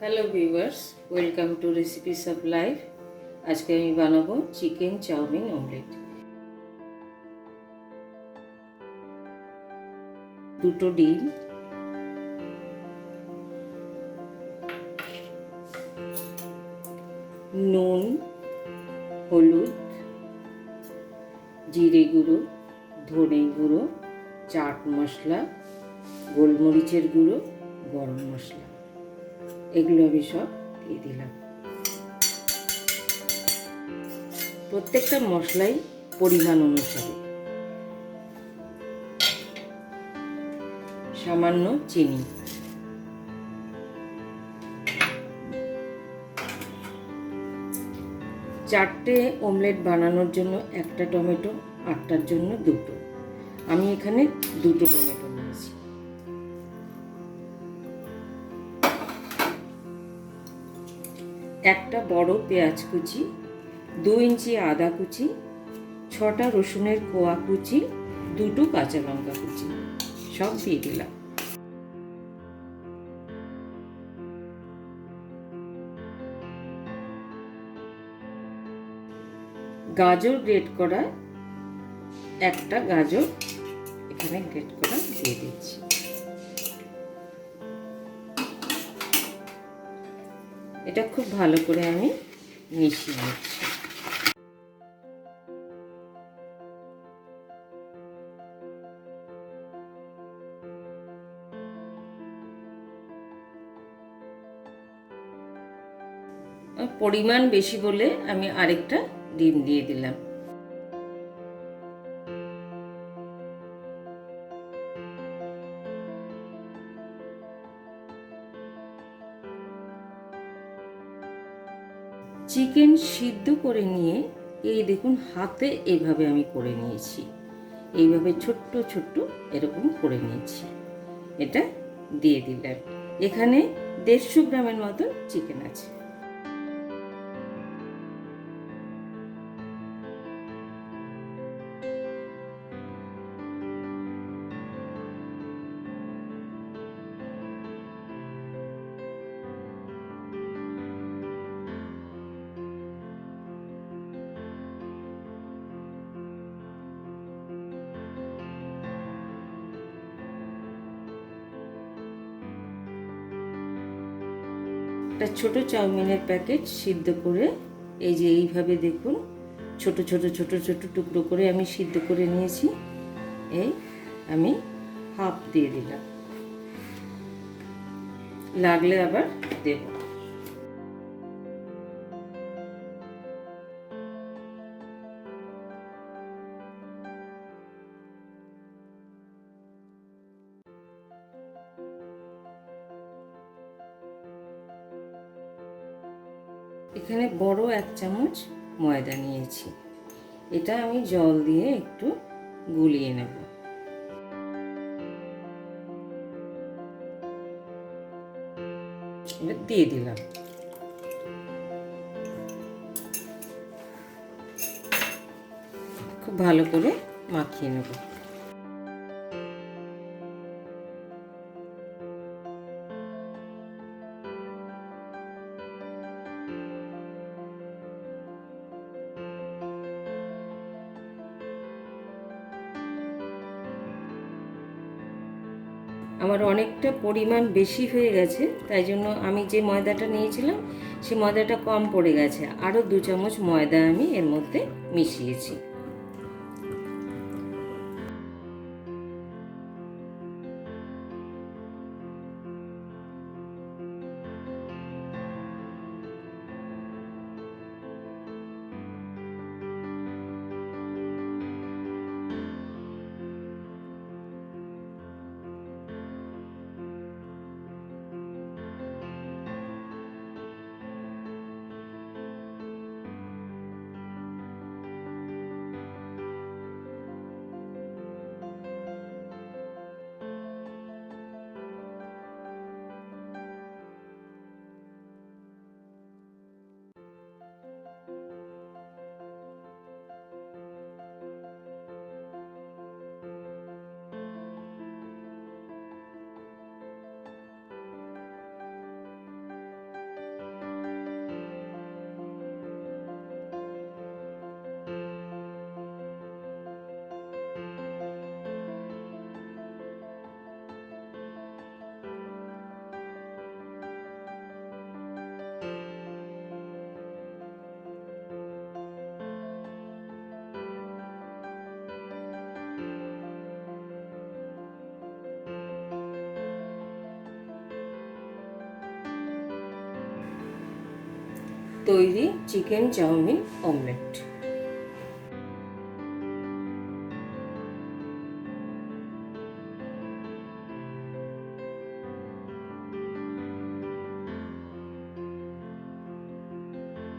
Hello viewers, welcome to recipes of life. আজকে আমি বানাবো চিকেন চাউমিন অমলেট। দুটো ডিম, নুন, হলুদ, জিরে গুঁড়ো, ধনে গুঁড়ো, চাট মশলা, গোলমরিচের গুঁড়ো, গরম মশলা, এগুলো আমি সব দিয়ে দিলাম। প্রত্যেকটা মশলাই পরিমাণ অনুসারে, সামান্য চিনি। চারটে অমলেট বানানোর জন্য একটা টমেটো, আটটার জন্য দুটো। আমি এখানে দুটো টমেটো নিয়েছি। একটা বড় পেঁয়াজ কুচি, 2 ইঞ্চি আদা কুচি, 6টা রসুনের কোয়া কুচি, দুটো কাঁচা লঙ্কা কুচি, সব দিয়ে দিলাম। গাজর গ্রেট করা, একটা গাজর এখানে গ্রেট করা দিয়ে দিচ্ছি। এটা খুব ভালো করে আমি মিশিয়ে নিচ্ছি। পরিমাণ বেশি বলে আমি আরেকটা ডিম দিয়ে দিলাম। চিকেন সিদ্ধ করে নিয়ে এই দেখুন হাতে এইভাবে আমি করে নিয়েছি। এইভাবে ছোট্ট ছোট্ট এরকম করে নিয়েছি। এটা দিয়ে দিলাম। এখানে 150 গ্রামের মতন চিকেন আছে। একটা ছোট চাউমিনের প্যাকেট সিদ্ধ করে এই যে এইভাবে দেখুন ছোট ছোট ছোট ছোট টুকরো করে আমি সিদ্ধ করে নিয়েছি। এই আমি হাফ দিয়ে দিলাম, লাগলে আবার দেব। এখানে বড় 1 চামচ ময়দা নিয়েছি। এটা আমি জল দিয়ে একটু গুলিয়ে নেব। এটা দিয়ে দিলাম। খুব ভালো করে মাখিয়ে নেব। আমার অনেকটা পরিমাণ বেশি হয়ে গেছে, তাই জন্য আমি যে ময়দাটা নিয়েছিলাম সেই ময়দাটা কম পড়ে গেছে। আরও 2 চামচ ময়দা আমি এর মধ্যে মিশিয়েছি। তৈরি চিকেন চাউমিন অমলেট।